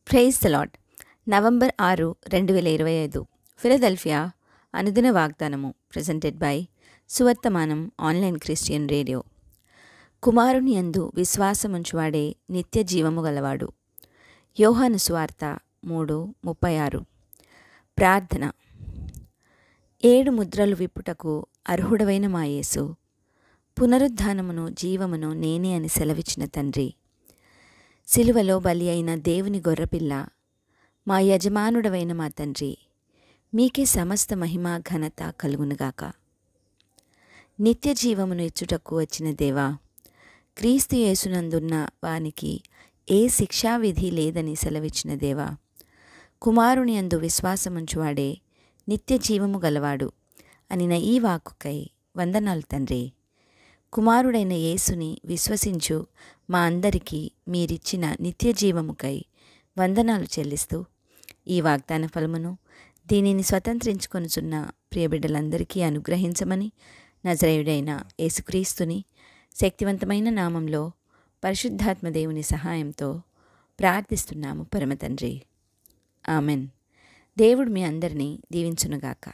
Praise the Lord. November 6, 2025 Philadelphia అనుదిన వాగ్దానము presented by సువర్తమానం ఆన్లైన్ క్రిస్టియన్ రేడియో. కుమారుని యందు విశ్వాసముంచువాడే నిత్య జీవము గలవాడు. యోహాను సువార్త 3:36. ప్రార్థన. 7 ముద్రలు విప్పుటకు అర్హుడవైన మా యేసు, పునరుద్ధానమును జీవమును నేనే అని సెలవిచ్చిన తండ్రి, సిలువలో బలి అయిన దేవుని గొర్రెపిల్ల, మా యజమానుడవైన మా తండ్రి, మీకే సమస్త మహిమ ఘనత కలుగునుగాక. నిత్య జీవమును ఇచ్చుటకు వచ్చిన దేవా, క్రీస్తు యేసునందున్న వానికి ఏ శిక్షావిధి లేదని సెలవిచ్చిన దేవా, కుమారుని యందు విశ్వాసముంచువాడే నిత్య జీవము గలవాడు అనిన ఈ వాక్కుకై వందనాలు తండ్రి. కుమారుడైన యేసుని విశ్వసించు మా అందరికీ మీరిచ్చిన నిత్య జీవముకై వందనాలు చెల్లిస్తూ, ఈ వాగ్దాన ఫలమును దీనిని స్వతంత్రించుకొనుచున్న ప్రియబిడ్డలందరికీ అనుగ్రహించమని నజరేయుడైన యేసుక్రీస్తుని శక్తివంతమైన నామంలో పరిశుద్ధాత్మ దేవుని సహాయంతో ప్రార్థిస్తున్నాము పరమతండ్రి. ఆమెన్. దేవుడు మీ అందరినీ దీవించునుగాక.